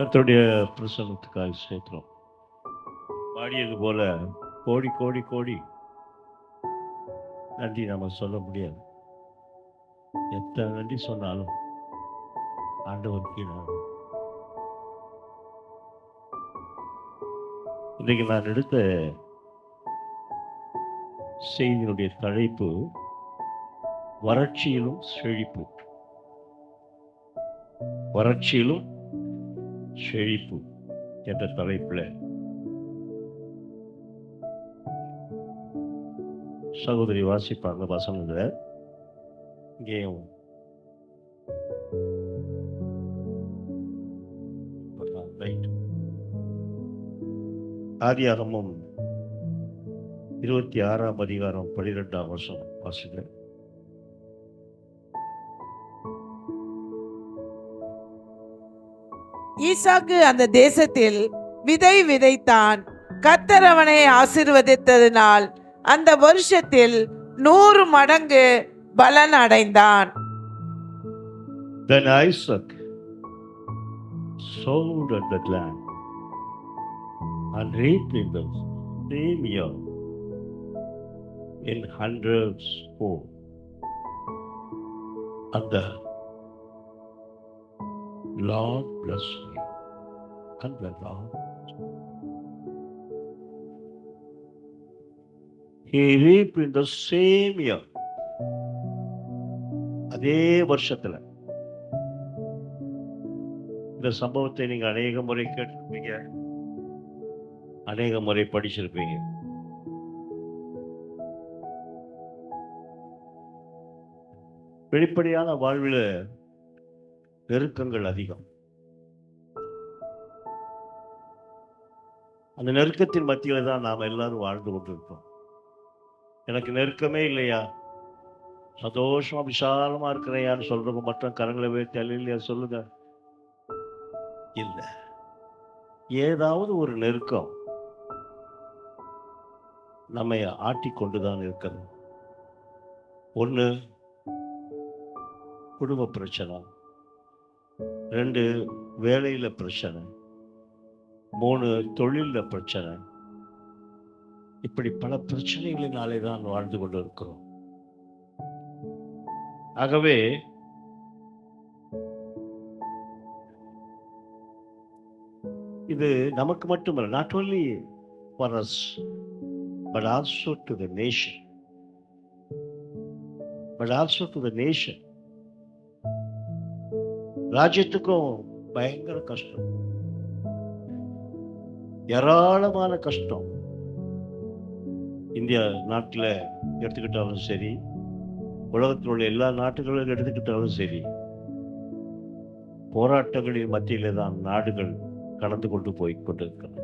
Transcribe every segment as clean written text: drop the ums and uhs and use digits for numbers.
கர்த்தருடைய பிரசன்னத்துக்காக சேர்க்கிறோம். பாடியது போல கோடி கோடி கோடி நன்றி நம்ம சொல்ல முடியாது. எத்தனை நன்றி சொன்னாலும் ஆண்டவர் கீழே. இன்றைக்கு நான் எடுத்த செய்தியினுடைய தலைப்பு வறட்சியிலும் செழிப்பு. வறட்சியிலும் செழிப்பு என்ற தலைப்பில் சகோதரி வாசிப்பாங்க வசனங்களை. இங்கேயும் ஆதியாகமம் 26ஆம் அதிகாரம் 12ஆம் வசனம் வாசிக்கிறேன். ஈசாக்கு அந்த தேசத்தில் விதை விதைத்தான். கர்த்தர் அவனை ஆசீர்வதித்ததினால் அந்த வருஷத்தில் 100 மடங்கு பலன் அடைந்தான். Then Isaac sowed at that land and reaped in the same year in hundreds fold. And the Lord blessed him. And the Lord he reaped in the same year. அதே வருஷத்துல. இந்த சம்பவத்தை நீங்க அநேக முறை கேட்டிருப்பீங்க, அநேக முறை படிச்சிருப்பீங்க. வெளிப்படையான வாழ்வில் நெருக்கங்கள் அதிகம். அந்த நெருக்கத்தின் மத்தியில தான் நாம் எல்லாரும் வாழ்ந்து கொண்டிருக்கோம். எனக்கு நெருக்கமே இல்லையா, சந்தோஷமா விசாலமா இருக்கிறையான்னு சொல்றவங்க மட்டும் கரங்களை வைத்து இல்லையா சொல்லுங்க. இல்லை, ஏதாவது ஒரு நெருக்கம் நம்மை ஆட்டிக்கொண்டுதான் இருக்கிறது. ஒன்று குடும்ப பிரச்சனை, 2 வேலையில பிரச்சனை, 3 தொழில பிரச்சனை. இப்படி பல பிரச்சனைகளினாலே தான் வாழ்ந்து கொண்டு இருக்கிறோம். ஆகவே இது நமக்கு மட்டுமல்ல, not only for us but also to the nation. ராஜ்யத்துக்கும் பயங்கர கஷ்டம், ஏராளமான கஷ்டம். இந்தியா நாட்டில் எடுத்துக்கிட்டாலும் சரி, உலகத்தில் உள்ள எல்லா நாட்டுகளும் எடுத்துக்கிட்டாலும் சரி, போராட்டங்களின் மத்தியிலே தான் நாடுகள் கடந்து கொண்டு போய் கொண்டிருக்கிறது.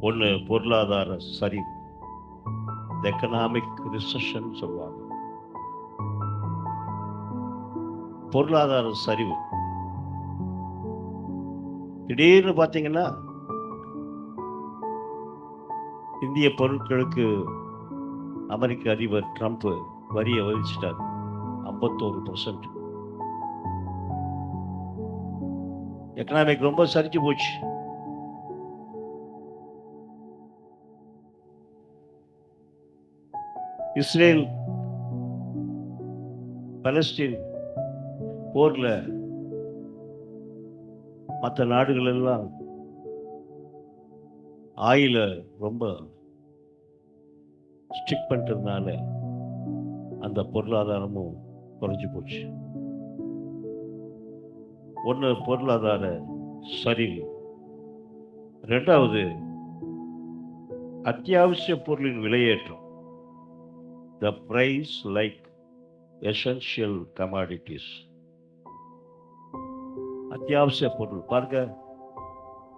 ஒன்று பொருளாதார சரிவு, எக்கனாமிக் ரிசெஷன் சொல்லுவாங்க. பொருளாதார சரிவு திடீர்னு பார்த்தீங்கன்னா இந்திய பொருட்களுக்கு அமெரிக்க அதிபர் ட்ரம்ப் வரியை விதிச்சிட்டார் 51%. எக்கனாமிக் ரொம்ப சரிச்சு போச்சு. இஸ்ரேல் பலஸ்தீன் போர்ல மற்ற நாடுகள் எல்லாம் ஆயில ரொம்ப ஸ்ட்ரிக் பண்ணிட்டதுனால அந்த பொருளாதாரமும் குறைஞ்சு போச்சு. ஒன்று பொருளாதார சரிவு, 2வது அத்தியாவசிய பொருளின் விலையேற்றம். The price like essential commodities. அத்தியாவசிய பொருள் பாருங்க,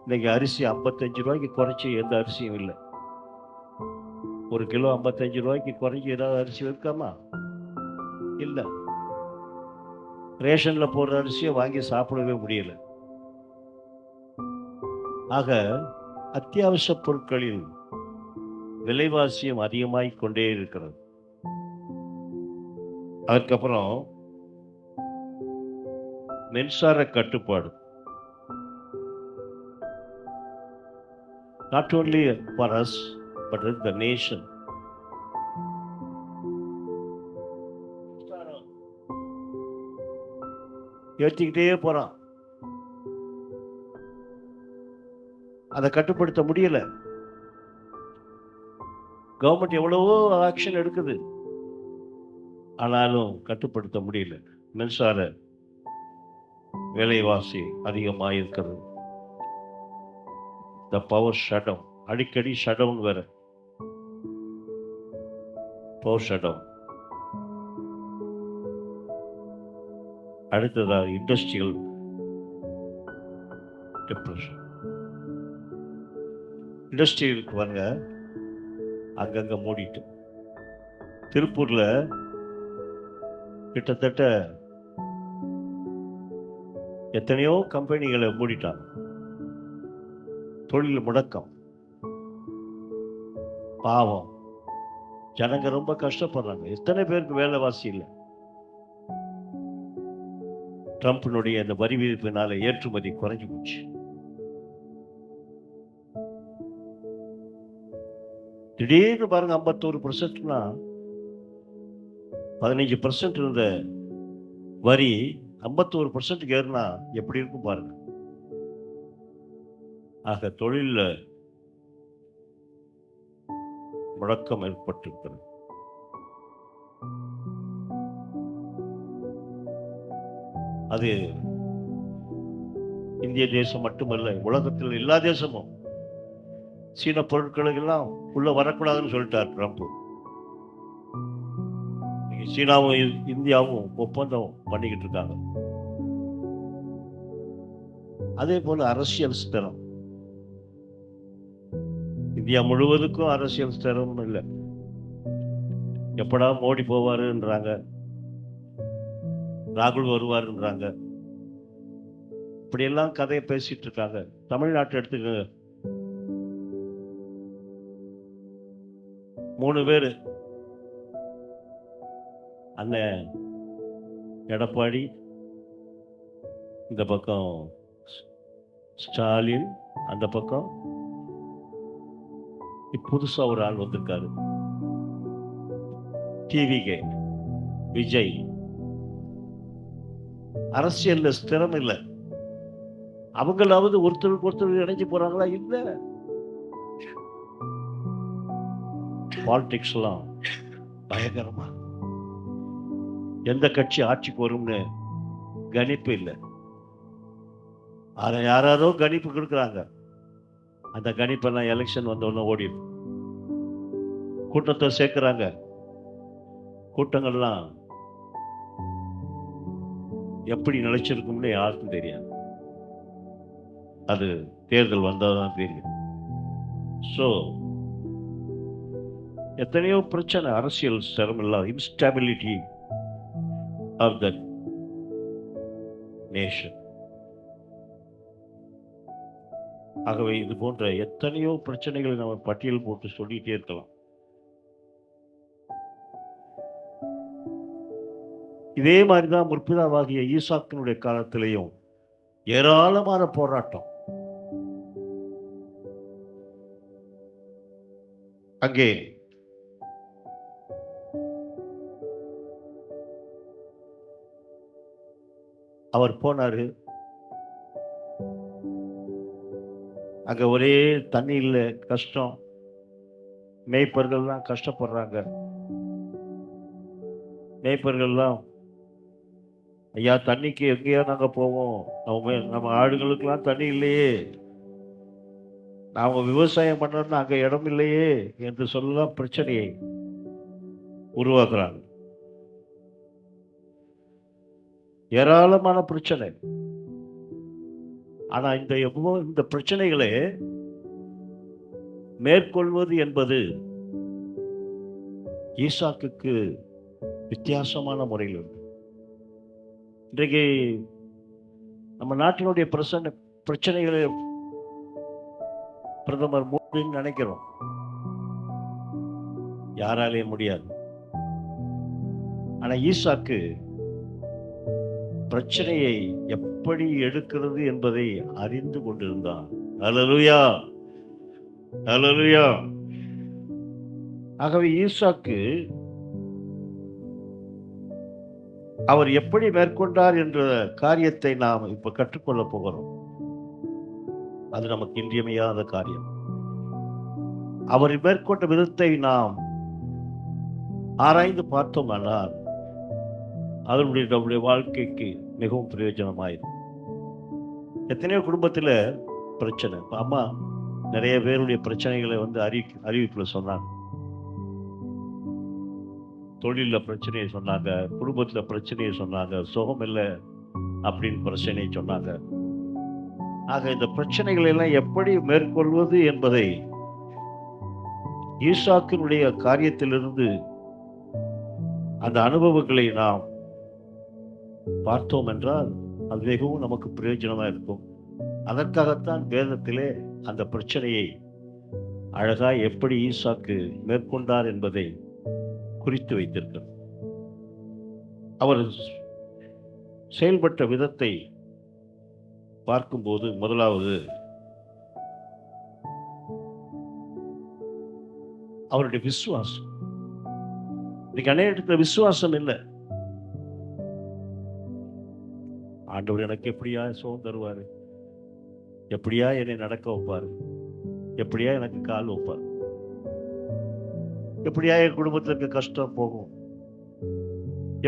இன்னைக்கு அரிசி 55 ரூபாய்க்கு குறைச்சி எந்த அரிசியும் இல்லை. 1 கிலோ 55 ரூபாய்க்கு குறைஞ்சி ஏதாவது அரிசி வைக்காமா? இல்லை. ரேஷன்ல போடுற அரிசியை வாங்கி சாப்பிடவே முடியல. ஆக அத்தியாவசிய பொருட்களில் விலைவாசியம் அதிகமாகிக் கொண்டே இருக்கிறது. அதுக்கப்புறம் மின்சார கட்டுப்பாடு. Not only for us but the nation. ஏற்றிக்கிட்டே போறான். அதை கட்டுப்படுத்த முடியல. கவர்மெண்ட் எவ்வளவோ ஆக்ஷன் எடுக்குது, ஆனாலும் கட்டுப்படுத்த முடியல. மின்சார விலைவாசி அதிகமாக இருக்கிறது. த பவர் ஷட் டவுன், அடிக்கடி ஷட் டவுன் வேற. Power shut down. அடுத்ததாக இண்டஸ்ட்ரியல் டிப்ரெஷன். இண்டஸ்ட்ரியலுக்கு வாங்க, அங்கங்க மூடிட்டு. திருப்பூர்ல கிட்டத்தட்ட எத்தனையோ கம்பெனிகளை மூடிட்டாங்க. தொழில் முடக்கம். பாவம், ஜனங்க ரொம்ப கஷ்டப்படுறாங்க. எத்தனை பேருக்கு வேலைவாசி இல்லை. ட்ரம்ப்னுடைய அந்த வரி விதிப்பினால ஏற்றுமதி குறைஞ்சு போச்சு. திடீர்னு பாருங்க 51%னா 15% இருந்த வரி 51% ஏறுனா எப்படி இருக்கும் பாருங்க. ஆக தொழில முடக்கம் ஏற்பட்டிருக்கிறது. அது இந்திய தேசம் மட்டுமல்ல, உலகத்தில் எல்லா தேசமும் சீன பொருட்களுக்கெல்லாம் உள்ள வரக்கூடாதுன்னு சொல்லிட்டார் ட்ரம்ப். சீனாவும் இந்தியாவும் ஒப்பந்தம் பண்ணிக்கிட்டு இருக்காங்க. அதே போல அரசியல் ஸ்திரம். இந்தியா முழுவதுக்கும் அரசியல் ஸ்திரம் இல்லை. எப்படா மோடி போவாருன்றாங்க, ராகுல் வருவாருன்றாங்க. இப்படியெல்லாம் கதையை பேசிட்டு இருக்காங்க. தமிழ்நாட்டை எடுத்துக்க, 3 பேரு, அண்ணன் எடப்பாடி, இந்த பக்கம் ஸ்டாலின், அந்த பக்கம் புதுசா ஒரு ஆள் வந்திருக்காரு, டிவிகே விஜய். அரசியல்ல ஸ்திரம் இல்லை. அவங்களாவது ஒருத்தருக்கு ஒருத்தர் இணைஞ்சு போறாங்களா? இல்ல. பாலிடிக்ஸ்லாம் பயங்கரமா. எந்த கட்சி ஆட்சிக்கு வரும்னு கணிப்பு இல்லை. அதை யாரோ கணிப்பு கொடுக்குறாங்க. அந்த கணிப்பெல்லாம் எலெக்ஷன் வந்தோடனே ஓடிடும். கூட்டத்தை சேர்க்கிறாங்க. கூட்டங்கள்லாம் எப்படி நிலைச்சிருக்கும்னு யாருக்கும் தெரியாது. அது தேர்தல் வந்தாதான் தெரியும். ஸோ எத்தனையோ பிரச்சனை, அரசியல் ஸ்திரம் இல்லாத இன்ஸ்டாபிலிட்டி ஆஃப் த நேஷன். ஆகவே இது போன்ற எத்தனையோ பிரச்சனைகளை நம்ம பட்டியல் போட்டு சொல்லிட்டே இருக்கலாம். இதே மாதிரிதான் முற்பிதாவாகிய ஈசாக்கினுடைய காலத்திலேயும் ஏராளமான போராட்டம். அங்கே அவர் போனாரு. அங்க ஒரே தண்ணி இல்லை, கஷ்டம். மேய்ப்பர்கள்லாம் கஷ்டப்படுறாங்க. மேய்ப்பர்கள்லாம், ஐயா தண்ணிக்கு எங்கேயா நாங்க போவோம், நம்ம ஆடுகளுக்கெல்லாம் தண்ணி இல்லையே, நாம விவசாயம் பண்ணணும்னு அங்க இடம் இல்லையே என்று சொல்லலாம் பிரச்சனையை உருவாக்குறாங்க. ஏராளமான பிரச்சனை. ஆனா இந்த பிரச்சனைகளை மேற்கொள்வது என்பது ஈசாக்குக்கு வித்தியாசமான முறையில் உண்டு. இன்றைக்கு நம்ம நாட்டினுடைய பிரச்சனைகளை பிரதமர் மோடின்னு நினைக்கிறோம். யாராலே முடியாது. ஆனா ஈசாக்கு பிரச்சனையை எப்படி எடுக்கிறது என்பதை அறிந்து கொண்டிருந்தான். அல்லேலூயா, அல்லேலூயா. ஆகவே ஈசாக்கு அவர் எப்படி மேற்கொண்டார் என்ற காரியத்தை நாம் இப்ப கற்றுக்கொள்ள போகிறோம். அது நமக்கு இன்றியமையாத காரியம். அவர் மேற்கொண்ட விதத்தை நாம் ஆராய்ந்து பார்த்தோமானால் அதனுடைய நம்முடைய வாழ்க்கைக்கு மிகவும் பிரயோஜனமாயிருக்கும். எத்தனையோ குடும்பத்தில் பிரச்சனை. இப்ப அம்மா நிறைய பேருடைய பிரச்சனைகளை அறிவிப்புல சொன்னாங்க. தொழிலில் பிரச்சனையை சொன்னாங்க, குடும்பத்தில் பிரச்சனையை சொன்னாங்க, சுகம் இல்லை அப்படின்னு பிரச்சனையை சொன்னாங்க. ஆக இந்த பிரச்சனைகளை எல்லாம் எப்படி மேற்கொள்வது என்பதை ஈசாக்கினுடைய காரியத்திலிருந்து அந்த அனுபவங்களை நாம் பார்த்தோம் என்றால் அது மிகவும் நமக்கு பிரயோஜனமா இருக்கும். அதற்காகத்தான் வேதத்திலே அந்த பிரச்சனையை அழகாய் எப்படி ஈசாக்கு மேற்கொண்டார் என்பதை குறித்து வைத்திருக்கிறார். அவர் செயல்பட்ட விதத்தை பார்க்கும்போது முதலாவது அவருடைய விசுவாசம். இன்னைக்கு அநேக இடத்துல விசுவாசம் இல்லை. ஆண்டவர் எனக்கு எப்படியா சுகம் தருவாரு, எப்படியா என்னை நடக்க வைப்பாரு, எப்படியா எனக்கு கால் வைப்பார், எப்படியா என் குடும்பத்தில் இருக்க கஷ்டம் போகும்,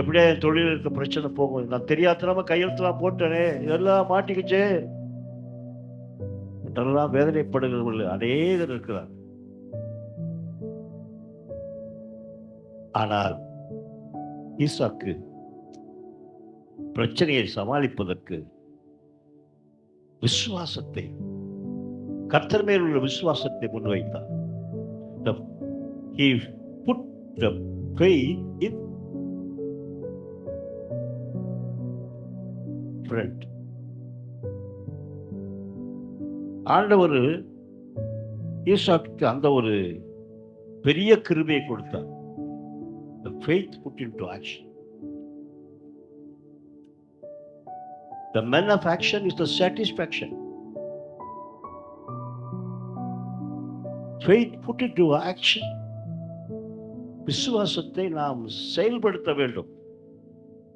எப்படியா என் தொழில் இருக்க பிரச்சனை போகும், நான் தெரியாதனமா கையெழுத்துலாம் போட்டேனே இதெல்லாம் மாட்டிக்கிச்சே இதெல்லாம் வேதனைப்படுகிறவர்கள் அநேகர் இருக்கிறார். ஆனால் ஈசாக்கு பிரச்சனையை சமாளிப்பதற்கு விசுவாசத்தை, கர்த்தர் மேல் உள்ள விசுவாசத்தை முன்வைத்தார். He put the faith in front. ஆண்டவர் ஈசாக்கு அந்த ஒரு பெரிய கிருபையை கொடுத்தார். The faith put into action. The men of action is the satisfaction. Faith put into action. விசுவாசத்தை நாம் செயல்படுத்த வேண்டும்.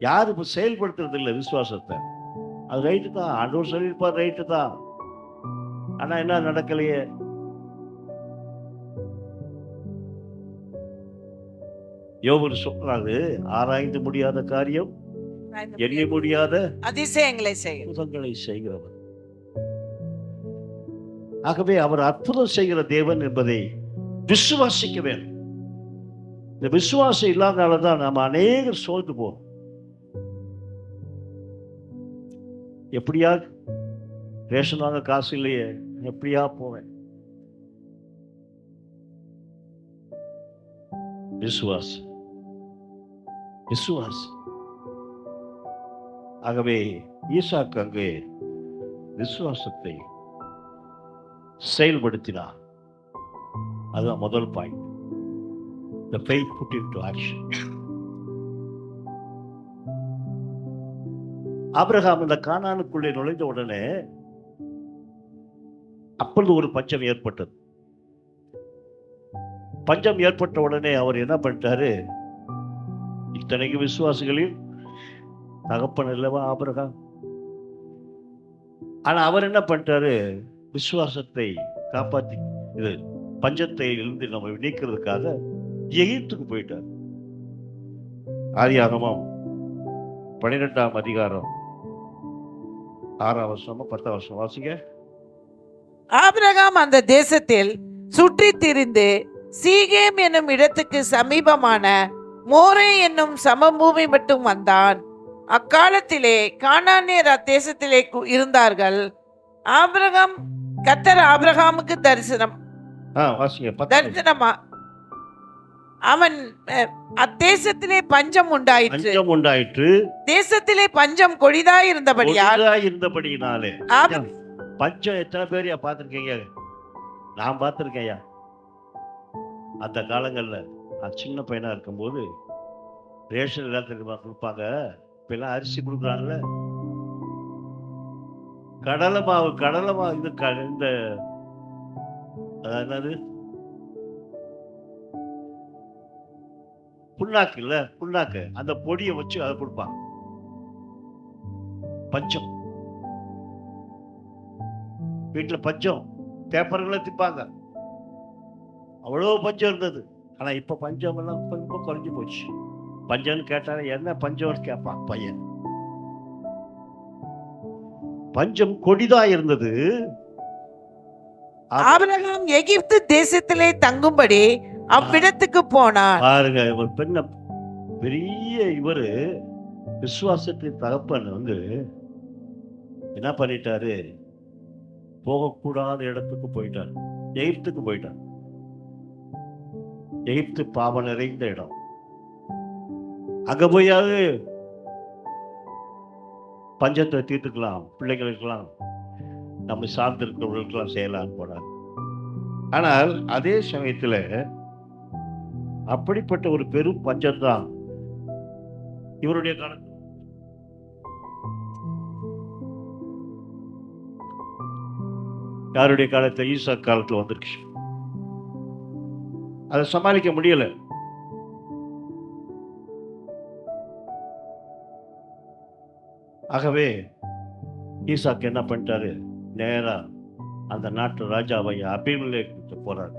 யாரும் இப்ப செயல்படுத்துறது இல்லை விசுவாசத்தை. அது ரைட்டு தான், ஆண்டவர் சொல்லியிருப்பார், ரைட்டு தான். ஆனா என்ன நடக்கலையே? யோபு சொல்றாரு, ஆராய்ந்து முடியாத காரியம், எண்ணி முடியாத அதிசயங்களை செய்கிறவர். ஆகவே அவர் அற்புதம் செய்கிற தேவன் என்பதை விசுவாசிக்க வேண்டும். இந்த விசுவாசம் இல்லாதனாலதான் நம்ம அநேகர் சோர்ந்து போறோம். எப்படியா ரேஷன் வாங்க காசு இல்லையே, எப்படியா போவேன்? விசுவாசம், விசுவாசம். ஆகவே ஈசாக்கு அங்கே விசுவாசத்தை செயல்படுத்தினார். அதுதான் முதல் point. The faith put into action. Abraham இந்த கானானுக்குள்ளே நுழைந்த உடனே அப்பொழுது ஒரு பஞ்சம் ஏற்பட்டது. பஞ்சம் ஏற்பட்ட உடனே அவர் என்ன பண்ணிட்டாரு? இத்தனைக்கு விசுவாசிகளில் தகப்பன் இல்லவா ஆபிரகாம். ஆனா அவர் என்ன பண்ணிட்டாரு? விசுவாசத்தை காப்பாத்தி இது பஞ்சத்தை இருந்து நம்ம நீக்கிறதுக்காக எகிப்துக்கு போயிட்டார். ஆதியாகமம் 12ஆம் அதிகாரம் 6ஆம் வசனம் 10ஆம் வசனம் வாசிங்க. ஆபிரகாம் அந்த தேசத்தில் சுற்றி திரிந்து சீகேம் என்னும் இடத்துக்கு சமீபமான மோரே என்னும் சமபூமி மட்டும் வந்தான். அக்காலத்திலே கானானியர் அத்தேசத்திலே இருந்தார்கள். கர்த்தர் ஆபிரகாமுக்கு தரிசனமா அவன் அத்தேசத்திலே பஞ்சம் உண்டாயிற்று. தேசத்திலே பஞ்சம் கொடிதாயிருந்தபடியாலே பஞ்சம் எத்தனை பேர் பார்த்திருக்கீங்க? நான் பார்த்திருக்கேன். அந்த காலங்கள்ல நான் சின்ன பையனா இருக்கும்போது ரேஷன் எல்லாத்துக்கு கொடுப்பாங்க. இப்ப எல்லாம் அரிசி கொடுக்குறாங்கல்ல, கடலை மாவு இந்த அதாவது என்னது, புண்ணாக்கு இல்ல, புண்ணாக்கு அந்த பொடியை வச்சு அதை கொடுப்பாங்க. பஞ்சம், வீட்டுல பஞ்சம், பேப்பர்களை திப்பாங்க, அவ்வளவு பஞ்சம் இருந்தது. ஆனா இப்ப பஞ்சம் எல்லாம் ரொம்ப குறைஞ்சு போச்சு. பஞ்சம்னு கேட்டாலே என்ன பஞ்சம்னு கேட்பான் பையன். பஞ்சம் கொடிதா இருந்தது. ஆபிரகாம் எகிப்து தேசத்திலே தங்கும்படி அவ்விடத்துக்கு போனான். பாருங்க, ஒரு பெண்ண பெரிய இவரு விசுவாசத்தின் தகப்பன் என்ன பண்ணிட்டாரு, போகக்கூடாத இடத்துக்கு போயிட்டார், எகிப்துக்கு போயிட்டார். எகிப்து பாவம் நிறைந்த இடம். அங்க போயாவது பஞ்சத்தை தீர்த்துக்கலாம், பிள்ளைகளுக்கெல்லாம் நம்ம சார்ந்திருக்கிறவர்களுக்கெல்லாம் செய்யலாம்னு போனார். ஆனால் அதே சமயத்துல அப்படிப்பட்ட ஒரு பெரும் பஞ்சம்தான் இவருடைய காலத்தில். யாருடைய காலத்துல? ஈசாக் காலத்துல வந்துருச்சு. அதை சமாளிக்க முடியல. ஆகவே ஈசாக்கு என்ன பண்ணிட்டாரு, நேரா அந்த நாட்டு ராஜாவை அபிமெலேக்கு கிட்ட போறாரு.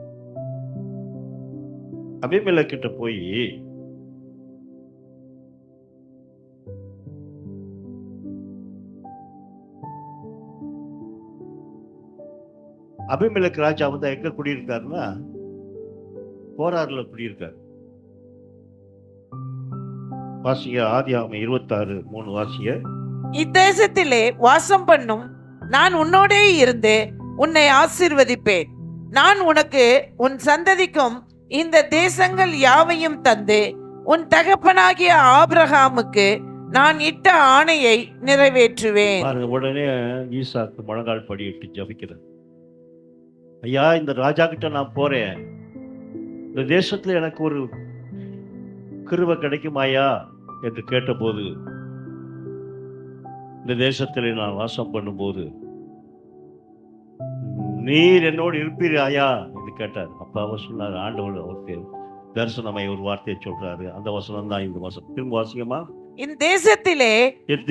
அபிமெலேக்கு கிட்ட போய் அபிமெலேக்கு ராஜா எங்க குடியிருக்காருன்னா போராறுல குடியிருக்காரு. வாசிங்க ஆதியாகமம் 26:3 வாசிங்க. இத்தேசத்திலே வாசம் பண்ணும் நான் உன்னோடே இருந்து உன்னை ஆசீர்வதிப்பேன். நான் உனக்கு உன் சந்ததிக்கும் இந்த தேசங்கள் யாவையும் தந்து உன் தகப்பனாகிய ஆபிரகாமுக்கு நான் இட்ட ஆணையை நிறைவேற்றுவேன். உடனே ஈசாக்கு முழங்கால் படியிட்டு ஜபிக்கிறார். ஐயா, இந்த ராஜா கிட்ட நான் போறேன், இந்த தேசத்துல எனக்கு ஒரு கிருபை கிடைக்குமாயா என்று கேட்டபோது, இந்த தேசத்திலே நான் வாசம் பண்ணும்போது நீர் என்னோடு இருப்பீராயா என்று கேட்டார். அப்ப அவர் சொன்னார், ஆண்டவர் அவருக்கு தரிசனமாய் ஒரு வார்த்தையை சொல்றாரு. அந்த வசனம் தான் இந்த வசனம். திரும்ப வாசிங்கம்மா. இந்த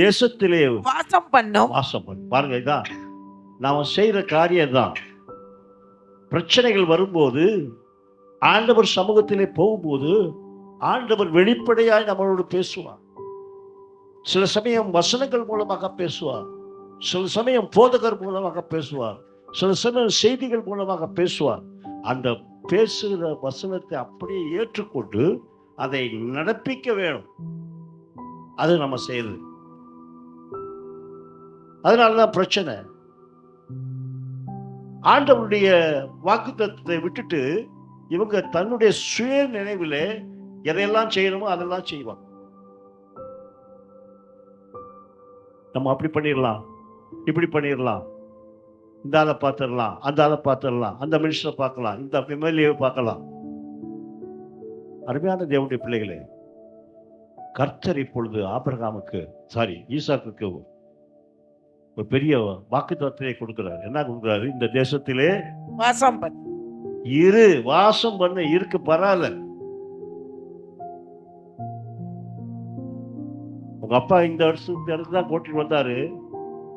தேசத்திலே வாசம் பண்ணும். பாருங்க, இதான் நாம செய்யற காரியம் தான். பிரச்சனைகள் வரும்போது, ஆண்டவர் சமூகத்திலே போகும்போது, ஆண்டவர் வெளிப்படையாய் நம்மளோடு பேசுவார். சில சமயம் வசனங்கள் மூலமாக பேசுவார், சில சமயம் போதகர் மூலமாக பேசுவார், சில சமயம் செய்திகள் மூலமாக பேசுவார். அந்த பேசுகிற வசனத்தை அப்படியே ஏற்றுக்கொண்டு அதை நடப்பிக்க வேணும். அது நம்ம செய்யறது. அதனாலதான் பிரச்சனை. ஆண்டவருடைய வாக்குத்தத்தத்தை விட்டுட்டு இவங்க தன்னுடைய சுய நினைவிலே எதையெல்லாம் செய்யணுமோ அதெல்லாம் செய்வாங்க. நம்ம அப்படி பண்ணிடலாம், இப்படி பண்ணிடலாம், இந்த ஆளை பார்த்துடலாம், அந்த ஆளை பார்த்துடலாம், அந்த மினிஸ்டரை பார்க்கலாம், இந்த எம்எல்ஏவை பார்க்கலாம். அருமையான தேவனுடைய பிள்ளைகளே, கர்த்தர் இப்பொழுது ஈசாக்குக்கு ஒரு பெரிய வாக்குத்தத்தத்தை கொடுக்கிறார். என்ன கொடுக்கிறாரு? இந்த தேசத்திலே வாசம் பண்ணு, வாசம் பண்ண இருக்கு. பரவாயில்ல, உங்க அப்பா இந்த இடத்துல தான் கூட்டிட்டு வந்தாரு,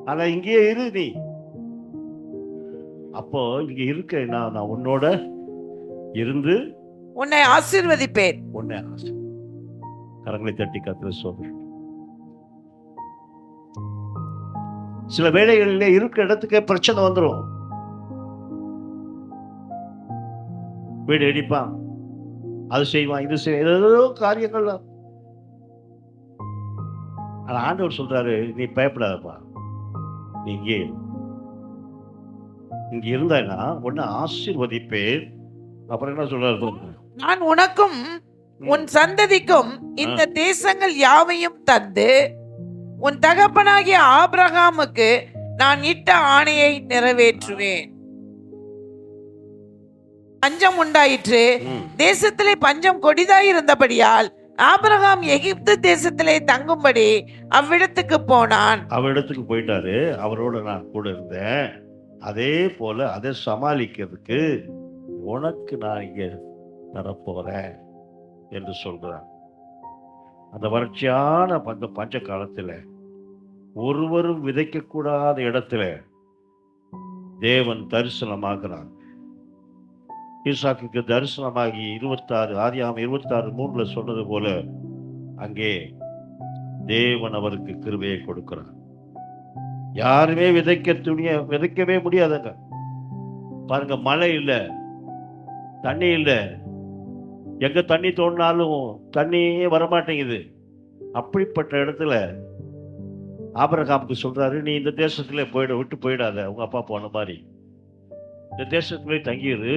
ஆனா இங்கேயே இரு நீ. அப்போ இங்க இருக்க நான் உன்னோட இருந்து உன்னை ஆசீர்வதிப்பேன். கரங்களை தட்டி கர்த்தரை ஸ்தோத்திரம். சில வேளைகளிலே இருக்கிற இடத்துக்கே பிரச்சனை வந்துடும். வீடு அடிப்பான், அது செய்வான், இது செய்வான், ஏதோ காரியங்கள். ஆனா ஆண்டவர் சொல்றாரு, நீ பயப்படாதப்பா, நீ இங்க இருந்தா உன்னை ஆசீர்வதிப்பேன். அப்புறம் என்ன சொல்றாரு? நான் உனக்கும் உன் சந்ததிக்கும் இந்த தேசங்கள் யாவையும் தந்து உன் தகப்பனாகிய ஆபிரகாமுக்கு நான் இட்ட ஆணையை நிறைவேற்றுவேன். பஞ்சம் உண்டாயிற்று, தேசத்திலே பஞ்சம் கொடிதாய் இருந்தபடியால் ஆபிரகாம் எகிப்து தேசத்திலே தங்கும்படி அவ்விடத்துக்கு போனான். அவரிடத்துக்கு போயிட்டாரு. அவரோட நான் கூட இருந்தேன். அதே போல அதை சமாளிக்கிறதுக்கு உனக்கு நான் இங்க தரப்போறேன் என்று சொல்கிறான். அந்த வறட்சியான பஞ்ச காலத்துல ஒருவரும் விதைக்கக்கூடாத இடத்துல தேவன் தரிசனமாகிறான். ஈசாக்குக்கு தரிசனமாகி 26 ஆதியாகமம் 26:3 சொன்னது போல அங்கே தேவன் அவருக்கு கிருபையை கொடுக்கிறார். யாருமே விதைக்கவே முடியாதுங்க. பாருங்க, மழை இல்லை, தண்ணி இல்லை, எங்க தண்ணி தோண்டினாலும் தண்ணியே வரமாட்டேங்குது. அப்படிப்பட்ட இடத்துல ஆபிரகாமுக்கு சொல்றாரு, நீ இந்த தேசத்துல விட்டு போயிடாத, உங்க அப்பா போன மாதிரி இந்த தேசத்திலே தங்கிடு,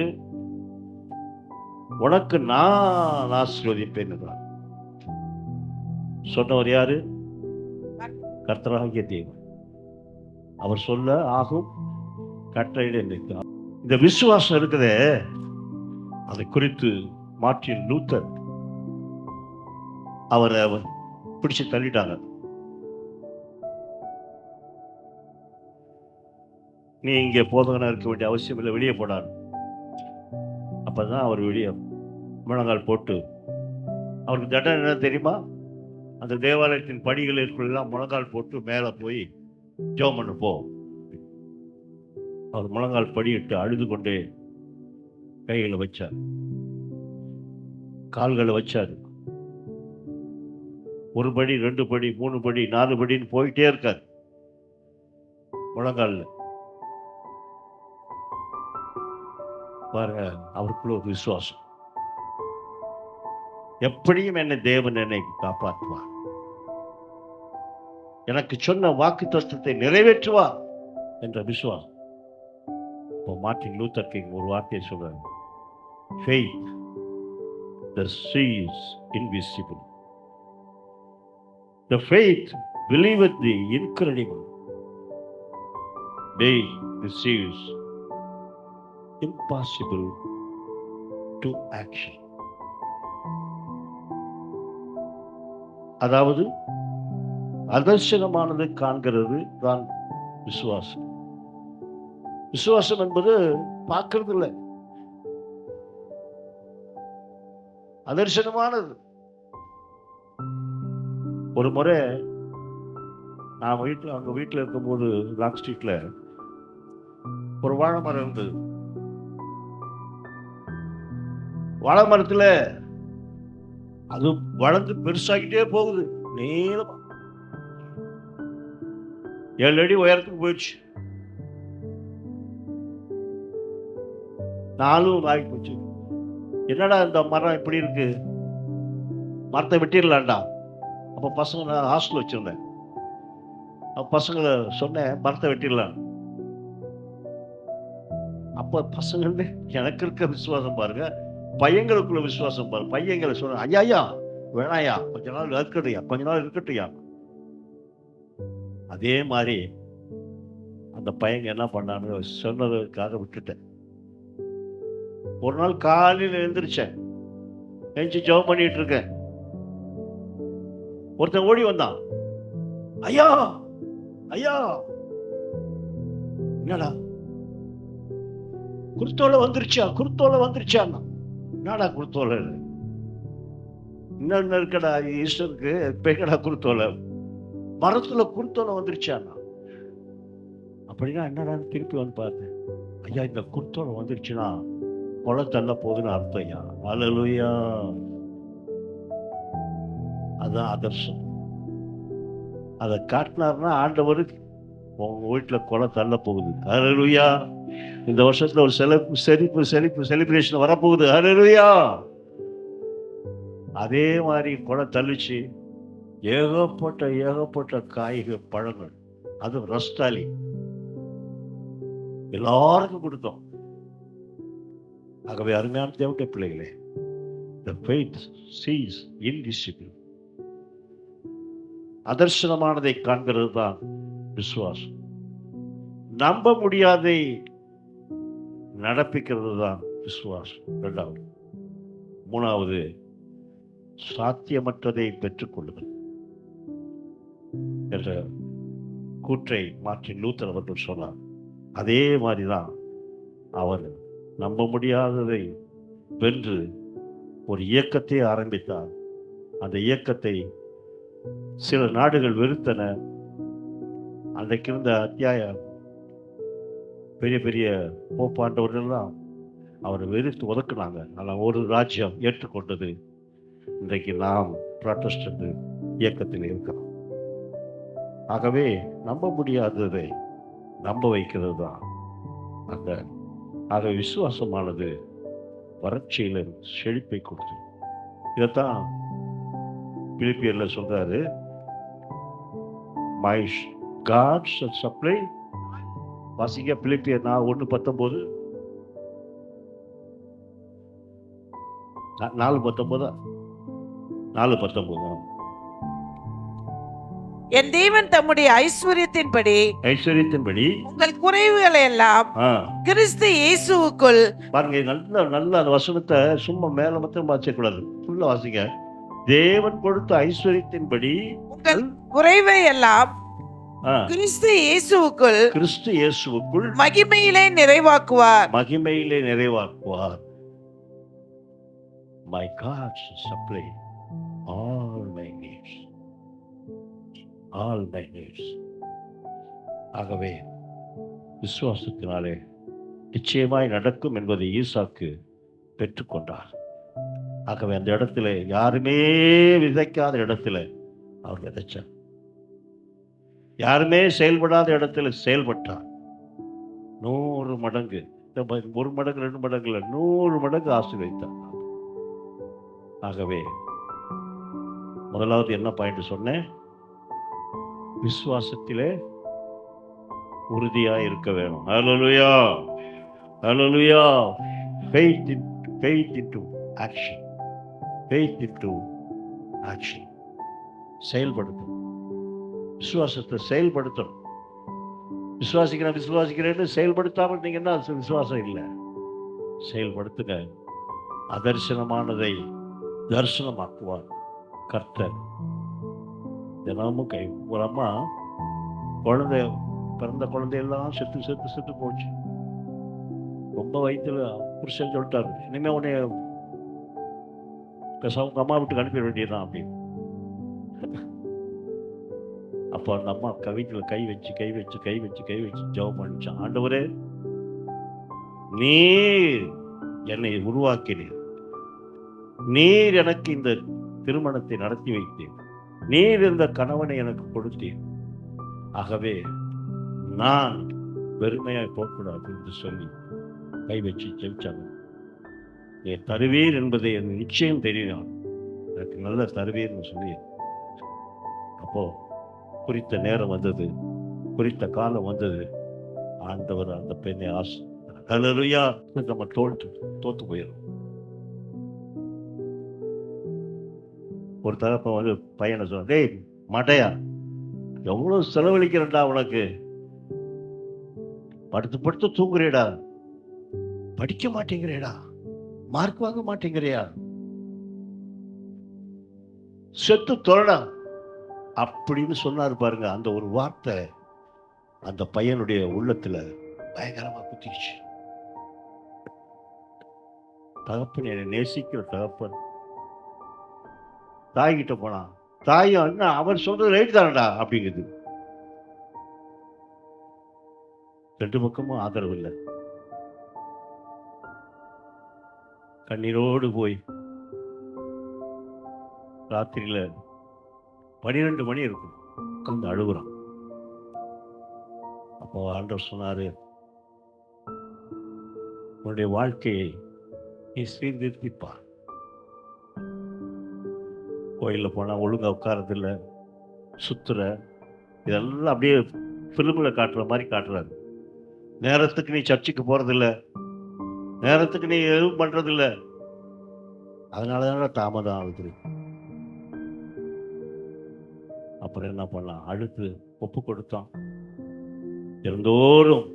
உனக்கு நான் ஆசீர்வதிப்பேன். சொன்னவர் யாரு? கர்த்தராகிய தேவன். அவர் சொல்ல ஆகும், கட்டளையிட நிற்கும். இந்த விசுவாசம் இருக்குதே, அதை குறித்து மார்ட்டின் லூத்தர் அவரை பிடிச்சு தள்ளிட்டாங்க. நீ இங்கே போதகனா இருக்க வேண்டிய அவசியம் இல்லை, வெளியே போனார். அப்பதான் அவர் வெளியே முழங்கால் போட்டு, அவருக்கு தண்டனை என்ன தெரியுமா? அந்த தேவாலயத்தின் படிகளுக்குள்ளெல்லாம் முழங்கால் போட்டு மேலே போய் ஜெபம் பண்ண போ. அவர் முழங்கால் படியிட்டு அழுது கொண்டே கைகளை வச்சார், கால்களை வச்சார். 1 படி 2 படி 3 படி 4 படின்னு போயிட்டே இருக்கார் முழங்கால்ல. பாருங்க, அவருக்குள்ள ஒரு விசுவாசம். எப்படியும் என்னை தேவன் என்னை காப்பாற்றுவார், எனக்கு சொன்ன வாக்கு தத்துவத்தை நிறைவேற்றுவார் என்ற விசுவாசம். இப்போ மார்ட்டின் லூத்தர் கிங் ஒரு வார்த்தையை சொல்றாரு, faith that sees invisible, the faith believeth the incredible, they receives impossible to action. அதாவது அதர்சனமானது காண்கிறது தான் விசுவாசம். விசுவாசம் என்பது பார்க்கறது இல்லை, அதர்சனமானது. ஒரு முறை நான் அவங்க வீட்டில் இருக்கும்போது லாங் ஸ்ட்ரீட்ல ஒரு வாழை மரம் இருந்தது. வாழை மரத்துல அது வளர்ந்து பெருசாகிட்டே போகுது, நீளமா 7 அடி உயரத்துக்கு போயிடுச்சு. 4 ஆகி போச்சு. என்னடா இந்த மரம் இப்படி இருக்கு, மரத்தை வெட்டிடலாம்டா. அப்ப பசங்க, நான் ஹாஸ்டல் வச்சிருந்தேன், பசங்களை சொன்னேன் மரத்தை வெட்டிடலாம். அப்ப பசங்க, எனக்கு இருக்க விசுவாசம் பாருங்க, பையங்களுக்குள்ள விசுவாசம் பாருங்க. பையங்களை சொன்ன, ஐயா வேணாயா, கொஞ்ச நாள் இருக்கட்டையா, கொஞ்ச நாள் இருக்கட்டையா. அதே மாதிரி அந்த பையங்க என்ன பண்ணான்னு சொன்னதுக்காக விட்டுட்டேன். ஒரு நாள் காலையில் எழுந்திருச்சேன், எழுந்து ஜெபம் பண்ணிட்டு இருக்கேன். ஒருத்தன் ஓடி வந்தான், ஐயா ஐயா, என்னடா குருத்தோலை வந்துருச்சா? என்னடா குருத்தோலை? இன்னொன்னு இருக்கடா, ஈஸ்டருக்கு பேக்கடா குருத்தோலை, மரத்துல குருத்தோலை வந்துருச்சாண்ணா. அப்படின்னா என்னடான்னு திருப்பி வந்து பார்த்தேன். ஐயா, இந்த குருத்தோலை வந்துருச்சுன்னா கொலை தள்ள போகுதுன்னு அர்த்தம் ஐயா. அல்லேலூயா. அதான் அதர்சம். அதை காட்டினார்னா ஆண்டவருக்கு உங்க வீட்டுல கொலை தள்ள போகுது. அல்லேலூயா. இந்த வருஷத்துல ஒரு செலிப்ரேஷன் வரப்போகுது. அல்லேலூயா. அதே மாதிரி கொலை தள்ளிச்சு, ஏகப்பட்ட காய்கள் பழங்கள், அது ரஸ்தாலி எல்லாருக்கும் கொடுத்தோம். ஆகவே அருமையான தேவனுடைய பிள்ளைகளே, the faith sees invisible, அதர்சனமானதை காண்கிறது தான் விசுவாசம். நம்ப முடியாதை நடப்பிக்கிறது தான் விசுவாசம். 2வது. 3வது, சாத்தியமற்றதை பெற்றுக்கொள்ளுதல் என்ற கூற்றை மார்ட்டின் லூத்தர் அவர்கள் சொன்னார். அதே மாதிரிதான் அவர் நம்ப முடியாததை வென்று ஒரு இயக்கத்தை ஆரம்பித்தார். அந்த இயக்கத்தை சில நாடுகள் வெறுத்தன. அன்றைக்கு இருந்த பெரிய பெரிய போப்பாண்டவர்கள்லாம் அவரை வெறுத்து ஒதுக்குனாங்க. ஆனால் ஒரு ராஜ்யம் ஏற்றுக்கொண்டது. இன்றைக்கு நாம் புராட்டஸ்டன்ட் இயக்கத்தில் இருக்கிறோம். ஆகவே நம்ப முடியாததை நம்ப வைக்கிறது தான் அந்த ஆக விசுவாசமானது வறட்சியில செழிப்பை கொடுத்து. இதைத்தான் பிலிப்பியர்ல சொல்றாரு, மை God shall supply. வாசிங்க பிலிப்பியர் 1:19 4:19 4:19. என் தேவன் தம்முடைய ஐஸ்வர்யத்தின்படி உங்கள் குறைவுகளை எல்லாம் கிறிஸ்து இயேசுவுக்குள். பாருங்க, நல்ல அந்த வசனத்தை சும்மா மேல மட்டும் வாசிக்கக்கூடாது, ஃபுல்லா வாசிங்க. தேவன் கொடுத்த ஐஸ்வர்யத்தின்படி உங்கள் குறைவை எல்லாம் கிறிஸ்து இயேசுவுக்குள் மகிமையிலே நிறைவாக்குவார். My God shall supply all my needs. ஆகவே விசுவாசத்தினாலே நிச்சயமாய் நடக்கும் என்பதை ஈசாக்கு பெற்றுக்கொண்டார். ஆகவே அந்த இடத்துல யாருமே விதைக்காத இடத்துல அவர் விதைச்சார். யாருமே செயல்படாத இடத்துல செயல்பட்டார். 100 மடங்கு, 1 மடங்கு 2 மடங்கு இல்லை, 100 மடங்கு ஆசீர்வதித்தார். ஆகவே முதலாவது என்ன பாயிண்ட் சொன்னேன்? விசுவாசத்திலே உறுதியா இருக்க வேணும். ஹல்லேலூயா, ஹல்லேலூயா. Faith into action. Faith into action. செயல்படுத்தணும். விசுவாசத்தை செயல்படுத்தணும். விசுவாசிக்கிறேன்னு செயல்படுத்தாமல் நீங்க என்ன விசுவாசம் இல்லை. செயல்படுத்துங்க. அதர்சனமானதை தரிசனமாக்குவார் கர்த்தர். தினமும் ஒரு அம்மா பிறந்த குழந்தையெல்லாம் செத்து போச்சு. ரொம்ப வயிற்றுல புருஷன் சொல்லிட்டாரு, இனிமே உன்னை உங்க அம்மா வீட்டுக்கு அனுப்பி வேண்டியதான் அப்படின்னு. அப்போ அந்த அம்மா கவிதையில கை வச்சு ஜெபம் பண்ணிச்சான். ஆண்டவரே, நீர் என்னை உருவாக்கினீர், நீர் எனக்கு இந்த திருமணத்தை நடத்தி வைத்தீர், நீர் இந்த கணவனை எனக்கு கொடுத்தீர். ஆகவே நான் பெருமையாய் போகக்கூடாது என்று சொல்லி கை வச்சு ஜெபிச்சாங்க. நீ தருவீர் என்பதை எனக்கு நிச்சயம் தெரியும், எனக்கு நல்ல தருவீர்னு சொல்லி. அப்போ குறித்த நேரம் வந்தது, குறித்த காலம் வந்தது. ஆண்டவர் அந்த பெண்ணை ஹல்லேலூயா. நம்ம தோத்து போயிடும். ஒரு தகப்பன் பையனை சொன்ன, டேய் மடையா, எவ்வளவு செலவழிக்கிறேன்டா உனக்கு, படுத்து தூங்குறேடா, படிக்க மாட்டேங்கிறேடா, மார்க் வாங்க மாட்டேங்கிறியா, செத்து தொலைடா அப்படின்னு சொன்னாரு பாருங்க. அந்த ஒரு வார்த்தை அந்த பையனுடைய உள்ளத்துல பயங்கரமா குத்திடுச்சு. தகப்பன் என்னை நேசிக்கிற தகப்பன் தாய்கிட்ட போனான். தாயும் என்ன அவர் சொல்றது ரைட் தானடா அப்படிங்குது. 2 பக்கமும் ஆதரவு இல்லை. கண்ணீரோடு போய் ராத்திரியில 12 மணி இருக்கும், உட்கார்ந்து அழுகுறான். அப்போ ஆண்டவர் சொன்னாரு, உன்னுடைய வாழ்க்கையை நீ சீர்திருத்திப்பார். கோயிலில் போனால் ஒழுங்கா உட்காரதில்லை, சுத்துற, இதெல்லாம் அப்படியே ஃபிலிமில் காட்டுற மாதிரி காட்டுறாரு. நேரத்துக்கு நீ சர்ச்சுக்கு போறதில்லை, நேரத்துக்கு நீ எதுவும் பண்றதில்லை, அதனாலதான் தாமதம் ஆகுது. அப்புறம் என்ன பண்ணலாம், அழுத்து ஒப்பு கொடுத்தான். தினந்தோறும்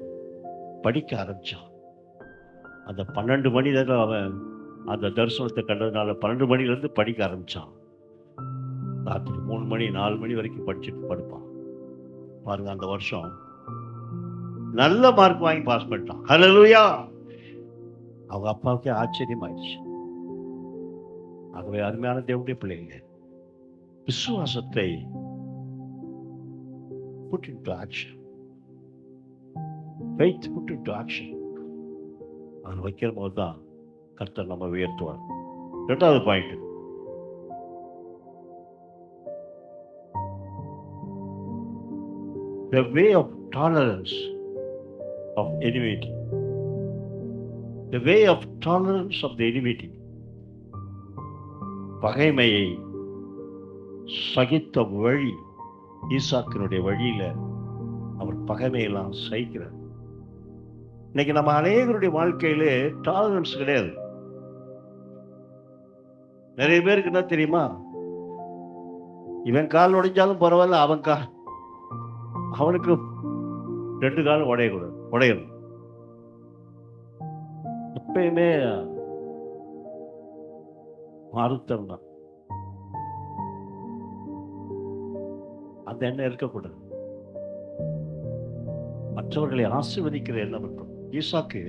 படிக்க ஆரம்பிச்சான். அந்த 12 மணி நேரம் அவன் அந்த தரிசனத்தை கண்டதுனால 12 மணிலேருந்து படிக்க ஆரம்பித்தான். ராத்திரி 3 மணி 4 மணி வரைக்கும் படிச்சுட்டு படுப்பான். பாருங்க, அந்த வருஷம் நல்ல மார்க் வாங்கி பாஸ் பண்ணிட்டான். ஹல்லேலூயா! அவங்க அப்பாவுக்கே ஆச்சரியமாயிடுச்சு. ஆகவே அருமையான தேவனுடைய பிள்ளைங்க, விசுவாசத்தை put into action. Faith put into action. அது வைக்கிற போது தான் கர்த்தர் நம்ம உயர்த்துவார். 2வது point, the way of tolerance of enmity. The way of tolerance of the enmity. பகைமையை சகித்த வழி, ஈசாக்கினுடைய வழியில அவர் பகைமையெல்லாம் சகிக்கிறார். இன்னைக்கு நம்ம அநேகருடைய வாழ்க்கையிலே டாலரன்ஸ் கிடையாது. நிறைய பேருக்கு என்ன தெரியுமா, இவன் கால் உடைஞ்சாலும் பரவாயில்ல, அவனுக்கு 2 காலம் உடையணும். எப்பயுமே மறுத்தம் தான். அந்த எண்ணம் இருக்கக்கூடாது. மற்றவர்களை ஆசீர்வதிக்கிற எண்ணம் இருக்கும். ஈசாக்கு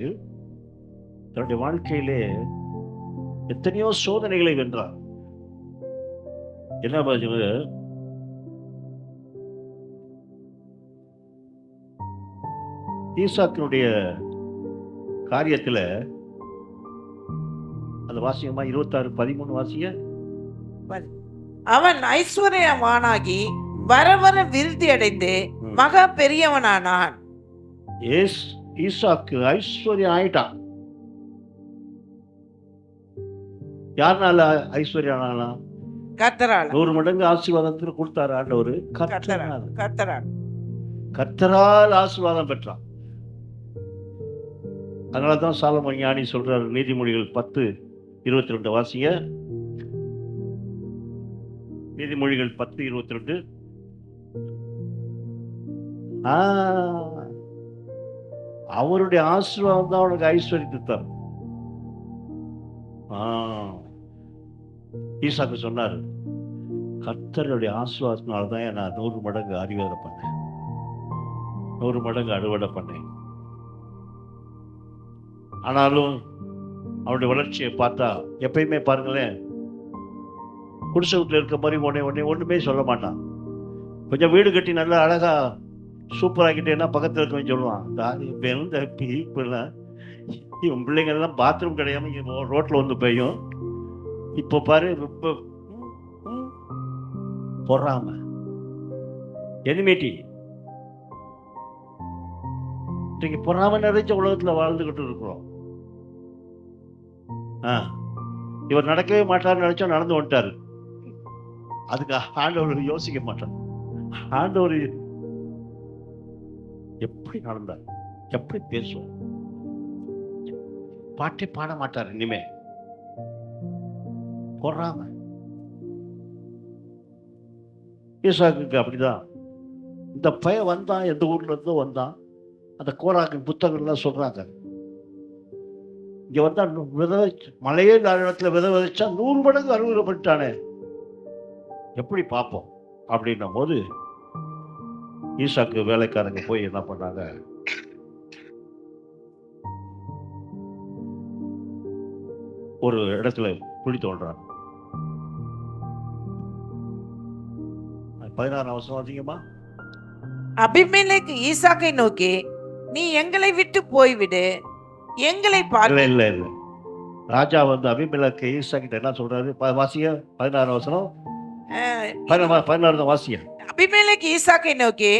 தன்னுடைய வாழ்க்கையிலே எத்தனையோ சோதனைகளை வென்றார். என்ன பாத்தீங்க, ஈசாக்கினுடைய காரியத்துல அந்த வாசியமா 26:13 வாசிய. அவன் ஐஸ்வர்யவானாகி வர வர விருத்தி அடைந்து மகா பெரியவனானான். ஈசாக்கு ஐஸ்வர்யம் ஆயிட்டான். யாருனால ஐஸ்வர்யம் ஆனா? கர்த்தரால். 100 மடங்கு ஆசீர்வாதத்தில் கொடுத்தாரு ஆண்டவர். கர்த்தரால் ஆசீர்வாதம் பெற்றான். அதனாலதான் சாலமோன் ஞானி சொல்றாரு, நீதிமொழிகள் 10:22 வாசிங்க. நீதிமொழிகள் 10:22. அவருடைய ஆசீர்வாதம் தான் அவனுக்கு ஐஸ்வர்யத்தை தரும். ஈசாக்கு சொன்னார், கர்த்தருடைய ஆசீர்வாதத்தினால்தான் நான் 100 மடங்கு அறுவடை பண்ணேன், 100 மடங்கு அறுவடை பண்ணேன். ஆனாலும் அவனுடைய வளர்ச்சியை பார்த்தா, எப்பயுமே பாருங்களேன், குடிசை வீட்டில் இருக்க மாதிரி உடனே ஒண்ணுமே சொல்ல மாட்டான். கொஞ்சம் வீடு கட்டி நல்லா அழகா சூப்பராகிட்டேன்னா பக்கத்தில் இருக்கவங்க சொல்லுவான், இவன் பிள்ளைங்க எல்லாம் பாத்ரூம் கிடையாம ரோட்ல வந்து போயும். இப்போ பாரு, பொறாம, எனிமிட்டி. இன்னைக்கு பொறாம நிறைஞ்ச உலகத்துல வாழ்ந்துகிட்டு இருக்கிறோம். இவர் நடக்கவே மாட்டார்னு நினைச்சா நடந்து வந்துட்டாரு. அதுக்கு ஆண்டவர் யோசிக்க மாட்டார். ஆண்டவர் எப்படி நடந்தார், எப்படி பேசுவார், பாட்டே பாட மாட்டார். இனிமே பொறாம. ஈசாக்குக்கு அப்படிதான். இந்த பையன் வந்தான், எந்த ஊர்ல இருந்தோ வந்தான். அந்த கோராக்கின் புத்தகங்கள்லாம் சொல்றாங்க, இங்க வந்தா மலையே இடத்துல விதைச்சா 100 மடங்கு அறுவடை பண்ணிட்டானே, எப்படி பார்ப்போம் அப்படின்னும் போது ஈசாக்கு வேலைக்காரங்க போய் என்ன பண்ணாங்க, ஒரு இடத்துல குழி தோன்றாங்க. 16 வருஷம் அதிகமா. அபிமெலேக்கு ஈசாக்கை நோக்கி, நீ எங்களை விட்டு போய்விடு, எங்களை பார்க்க. இல்ல ராஜா வந்து அபிமெலேக்கு ஈசாக்கிட்ட என்ன சொல்றாரு, வாசிய 16 வருஷம் 16 வாசிய. அபிமெலேக்கு ஈசாக்கை நோக்கி,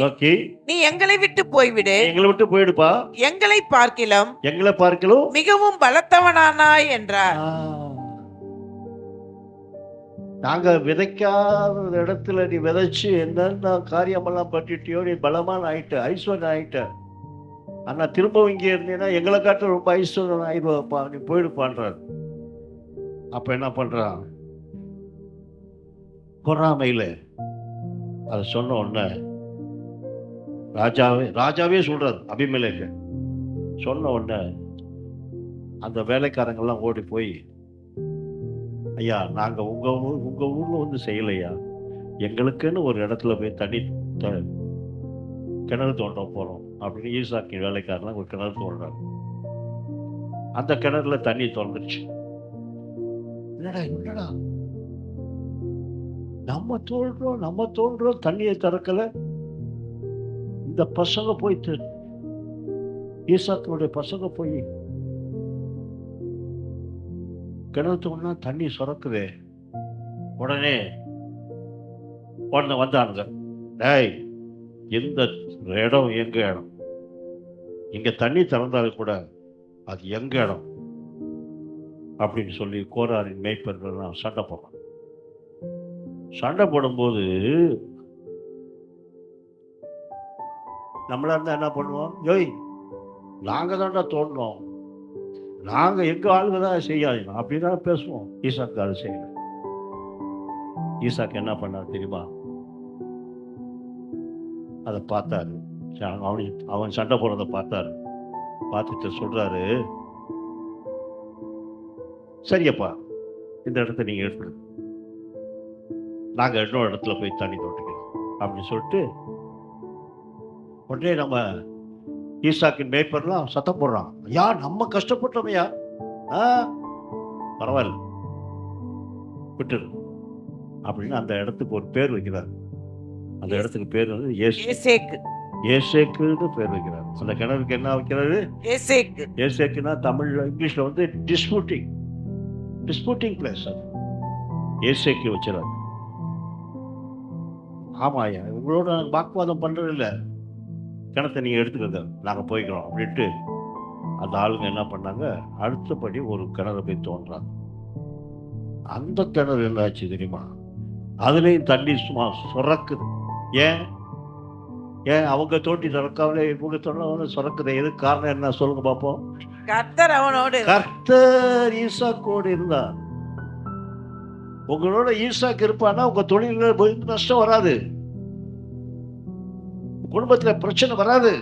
நீ எங்களை விட்டு போய்விடு, எங்களை விட்டு போயிடுப்பா, எங்களை பார்க்கிலும் மிகவும் பலத்தவனானாய் என்றார். நாங்க விதைக்காத இடத்துல நீ விதைச்சு என்னென்ன காரியமெல்லாம் பற்றிட்டியோ, நீ பலமான ஆயிட்ட, ஐஸ்வர்யம் ஆயிட்ட. ஆனா திரும்ப இங்கே இருந்தீங்கன்னா எங்களை காட்ட ரொம்ப ஐஸ்வர்யம் ஆயிடுவாப்பா, நீ போயிடுப்பான்றார். அப்ப என்ன பண்றான், பொறாமையில அதை சொன்ன உடனே ராஜாவே சொல்றாரு, அபிமெலேக்கு சொன்ன உடனே அந்த வேலைக்காரங்கெல்லாம் ஓடி போய் ஐயா நாங்கள் உங்கள் ஊரில் வந்து செய்யலையா, எங்களுக்குன்னு ஒரு இடத்துல போய் தண்ணி கிணறு தோண்ட போகிறோம் அப்படின்னு ஈசாக்கின் வேலைக்காரலாம் ஒரு கிணறு தோன்றாங்க. அந்த கிணறுல தண்ணி திறந்துருச்சு. என்னடா நம்ம தோன்றோம் தண்ணியை திறக்கல. இந்த பசங்க போய் ஈசாக்கினுடைய பசங்க போய் கிணறு தோண்டினா தண்ணி சுரக்குதே. உடனே வந்தானுங்க. டேய், இந்த இடம் எங்க இடம், இங்க தண்ணி திறந்தாலும் கூட அது எங்க இடம் அப்படின்னு சொல்லி கோராரின் மேய்ப்பர்கள் சண்டை போடுறான். சண்டை போடும்போது நம்மளா இருந்தா என்ன பண்ணுவோம்? யோய், நாங்க தான்டா தோன்றோம், நாங்க எங்க ஆளுங்க தான் செய்யாதீங்க அப்படின்னு தான் பேசுவோம். ஈசாக்கு அதை செய்யல. ஈசாக்கு என்ன பண்ணார் தெரியுமா? அதை பார்த்தாரு. அவன் சண்டை போடுறத பார்த்தாரு. பார்த்துட்டு சொல்றாரு, சரியப்பா, இந்த இடத்த நீங்க எடுத்து, நாங்க இன்னொரு இடத்துல போய் தண்ணி தோட்டிக்கிறோம் அப்படின்னு சொல்லிட்டு உடனே நம்ம ஈசாக்கின் மேய்ப்பர்லாம் சத்தம் போடுறான். ஐயா, நம்ம கஷ்டப்பட்டோமையா, பரவாயில்ல விட்டுரு அப்படின்னு அந்த இடத்துக்கு ஒரு பேர் வைக்கிறார். அந்த இடத்துக்கு பேர் வந்து ஏசேக்குன்னு பேர் வைக்கிறார். அந்த கிணறுக்கு என்ன வைக்கிறாரு? ஏசேக்குன்னா தமிழ்ல இங்கிலீஷ்ல வந்து டிஸ்பியூட்டிங் பிளேஸ். அது ஏசேக்கு வச்சுறாரு. ஆமாயா, உங்களோட நாங்கள் வாக்குவாதம் பண்றது இல்லை, கிணத்தை நீங்க எடுத்துக்கிறத நாங்க போய்க்கிறோம் அப்படின்ட்டு அந்த ஆளுங்க என்ன பண்ணாங்க, அடுத்தபடி ஒரு கிணறு போய் தோன்றாங்க. அந்த கிணறு என்ன ஆச்சு தெரியுமா? அதுலேயும் தண்ணி சும்மா சுரக்குது. ஏன் அவங்க தோண்டி திறக்காமலே இவங்க தோண்ட சுரக்குது. எதுக்கு காரணம் என்ன சொல்லுங்க பார்ப்போம். கர்த்தர் ஈசாக்கோடு இருந்தார். உங்களோட ஈசாக்கு இருப்பான்னா உங்க தொழில்கள் நஷ்டம் வராது, குடும்பத்துல பிரச்சனை வராது.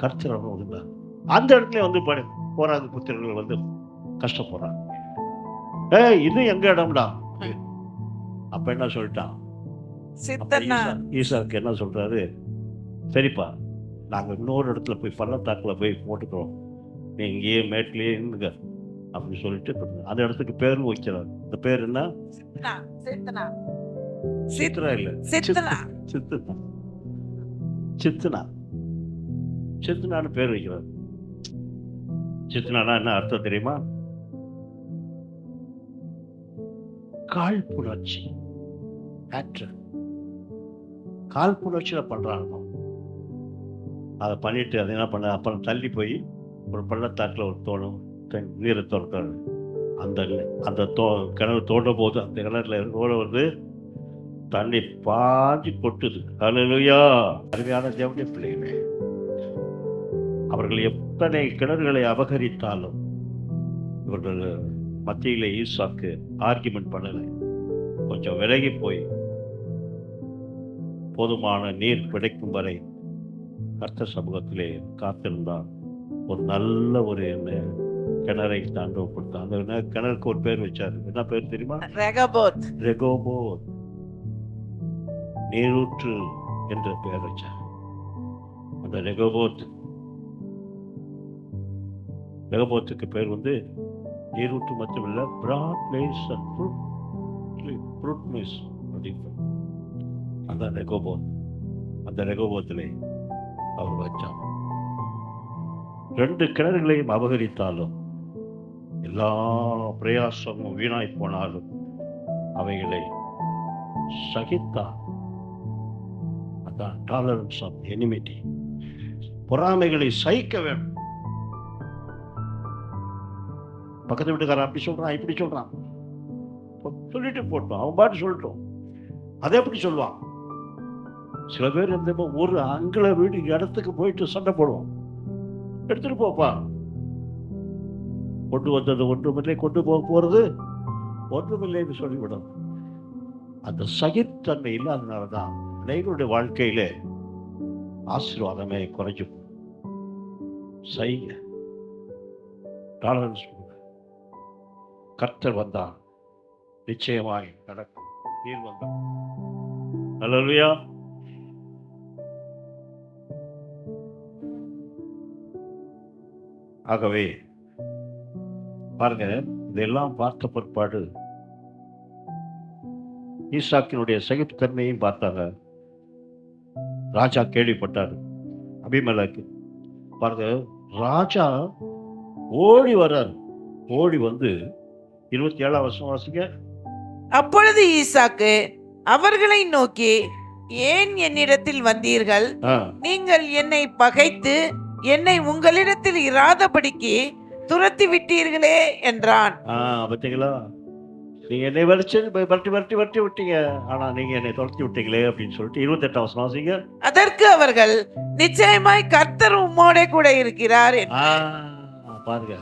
கர்த்தர் அவனோடு அந்த இடத்துல வந்து போராது புத்திரர்கள் வந்து கஷ்டப்படுறாங்க. இது எங்க இடம்டா. அப்ப என்ன சொல்லிட்டான் ஈசாக்கு? என்ன சொல்றாரு? சரிப்பா, நாங்க இன்னொரு இடத்துல போய் பள்ளத்தாக்குல போய் போட்டுக்கிறோம், நீ இங்கேயே மேட்லயே இருந்துங்க அப்படின்னு சொல்லிட்டு அந்த இடத்துக்கு பேரும் வைக்கிறார். இந்த பேர் என்ன? சித்ரா இல்ல, சித்னான்னு பேர் வைக்கிறார். சித்னானா என்ன அர்த்தம் தெரியுமா? காழ்ப்புணர்ச்சி. காழ்ப்புணர்ச்சியில பண்றாங்க. அதை பண்ணிட்டு அதை என்ன பண்ண, அப்புறம் தள்ளி போய் ஒரு பள்ளத்தாக்குல ஒரு தோணும் நீரை திறக்கிறாரு. அந்த கிணறு தோண்டும் போது அந்த கிணறுல வந்து தண்ணி பாஞ்சு கொட்டுது. ஹல்லேலூயா! அருமையான தேவனுடைய பிள்ளைகளே, அவர்கள் எத்தனை கிணறுகளை அபகரித்தாலும் இவர்கள் மத்தியிலே ஈசாக்கு ஆர்கியூமெண்ட் பண்ணலை. கொஞ்சம் விலகி போய் போதுமான நீர் கிடைக்கும் வரை கர்த்தர் சமூகத்திலே காத்திருந்தார். ஒரு நல்ல ஒரு கிணறை தாண்டவப்படுத்த அந்த கிணறுக்கு ஒரு பேர் வச்சாரு. என்ன பேர் தெரியுமா? ரெகோபோத், நீரூற்று என்ற பெயர் வச்சார். அந்த ரெகோபோத்துக்கு பேர் வந்து நீரூற்று மட்டுமில்ல, broad place and fruit place. அந்த ரெகோபோத்திலே அவர் வச்சார். 2 கிணறுகளையும் அபகரித்தாலும் எல்லா பிரயாசமும் வீணாய் போனாலும் அவைகளை சகித்தார். அதான் டாலரன்ஸ் ஆஃப் எனிமிட்டி. பொறாமைகளை சகிக்க வேண்டும். பக்கத்து வீட்டுக்காரன் அப்படி சொல்றான், இப்படி சொல்றான், சொல்லிட்டு போட்டோம், அவன் பாட்டு சொல்லட்டும். அதை எப்படி சொல்லுவான்? சில பேர் இருந்தப்போ ஒரு அங்கள வீடு இடத்துக்கு போயிட்டு சண்டை போடுவோம். எடுத்துட்டு போப்பா, கொண்டு வந்தது ஒன்றுமில்லை, கொண்டு போறது ஒன்றுமில்லைன்னு சொல்லிவிடும். அந்த சகித்தன்மை இல்லாதனாலதான் அனைவருடைய வாழ்க்கையில ஆசீர்வாதமே குறைஞ்சு. டாலரன்ஸ் கர்த்தர் வந்தார், நிச்சயமாய் நடக்கும். நீர் வந்தார். அல்லேலூயா. ஆகவே பாருங்க, இதெல்லாம் பார்த்த பிற்பாடு ஈசாக்கினுடைய சகிப்புத்தன்மையும் பார்த்தாங்க. ராஜா கேள்விப்பட்டார். அபிமெலேக்கு பாருங்க, ராஜா ஓடி வர்றார். ஓடி வந்து 27ஆம் வசனம் வாசிங்க. அப்பொழுது ஈசாக்கு அவர்களை நோக்கி, ஏன் என்னிடத்தில் வந்தீர்கள்? ஆ, நீங்கள் என்னை பகைத்து என்னை உங்களிடத்தில் இராதபடிக்கு துரத்தி விட்டீர்களே என்றான். பார்த்தீங்களா, நீங்க என்னை வரட்டி விட்டீங்க, ஆனா நீங்க என்னை துரத்தி விட்டீங்களே அப்படின்னு சொல்லிட்டு 28ஆம் வசனம் வாசிங்க. அதற்கு அவர்கள், நிச்சயமாய் கர்த்தர் உம்மோடே கூட இருக்கிறார் என்றார். பாருங்க,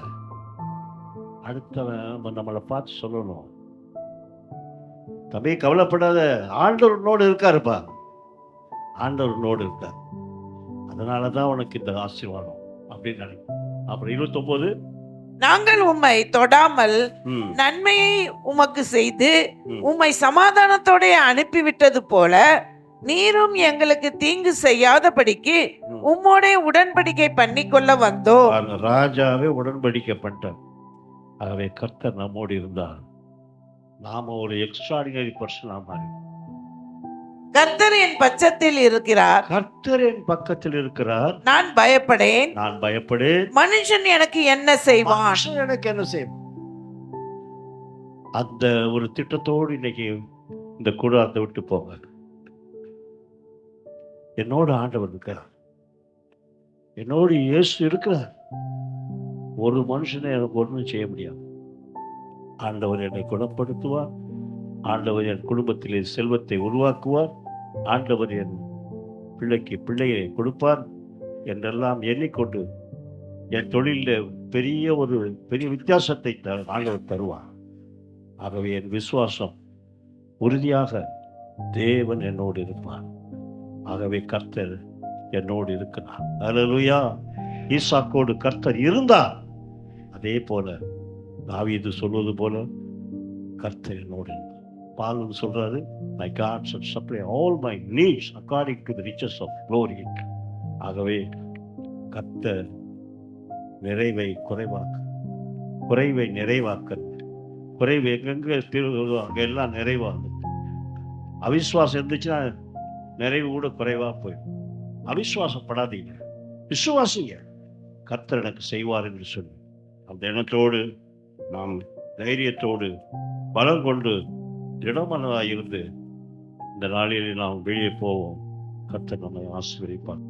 அடுத்தவன் நம்மளை பார்த்து சொல்லணும், தம்பி கவலைப்படாத, ஆண்டவர் உன்னோடு இருக்காருப்பா, ஆண்டவர் உன்னோடு இருக்கார், அதனாலதான் உனக்கு இந்த ஆசீர்வாதம் அப்படின்னு நினைக்கும். அப்புறம் 29, நாங்கள் உம்மை தொடாமல் நன்மையை உமக்கு செய்து உம்மை சமாதானத்தோட அனுப்பிவிட்டது போல நீரும் எங்களுக்கு தீங்கு செய்யாதபடிக்கு உம்மோட உடன்படிக்கை பண்ணிக்கொள்ள வந்தோம். ராஜாவே உடன்படிக்கை பண்ணிட்டார். ஆகவே கர்த்தர் நம்மோடு இருந்தார். நாம ஒரு எக்ஸ்ட்ராடினரி பர்சன். கர்த்தர் என் பட்சத்தில் இருக்கிறார், கர்த்தர் என் பக்கத்தில் இருக்கிறார், நான் பயப்படேன். மனுஷன் எனக்கு என்ன செய்வான்? எனக்கு என்ன செய்வான்? அந்த ஒரு திட்டத்தோடு இன்னைக்கு இந்த கூடாரத்தை விட்டு போங்க. என்னோடு ஆண்டவர் இருக்கிறார், என்னோடு இயேசு இருக்கிறார். ஒரு மனுஷனை எனக்கு ஒன்றும் செய்ய முடியாது. ஆண்டவர் என்னை குணப்படுத்துவார், ஆண்டவர் என் குடும்பத்திலே செல்வத்தை உருவாக்குவார், ஆண்டவர் என் பிள்ளைக்கு பிள்ளையை கொடுப்பார் என்றெல்லாம் எண்ணிக்கொண்டு என் தொழிலில் பெரிய வித்தியாசத்தை ஆண்டவர் தருவார். ஆகவே என் விசுவாசம் உறுதியாக, தேவன் என்னோடு இருப்பார். ஆகவே கர்த்தர் என்னோடு இருக்கிறார். அல்லேலூயா. ஈசாக்கோடு கர்த்தர் இருந்தார். அதே போல தாவீது சொல்வது போல கர்த்தர் என்னோடு இருந்தார். பால் சொல்றாரு, my God shall supply all my needs according to the riches of glory. ஆகவே கர்த்தர் நிறைவை நிறைவாக்க, குறைவு எங்கெங்க தீர்வு அங்கெல்லாம் நிறைவாகும். அவிசுவாசம் இருந்துச்சுன்னா நிறைவு கூட குறைவா போயிடும். அவிசுவாசப்படாதீங்க, விசுவாசிங்க, கர்த்தர் எனக்கு செய்வார் என்று சொல்லி அந்த எண்ணத்தோடு நாம் தைரியத்தோடு பலம் கொண்டு திடமனதாக இருந்து இந்த நாளில் நாம் வெளியே போவோம். கர்த்தர் நம்மை ஆசீர்வதிப்பார்.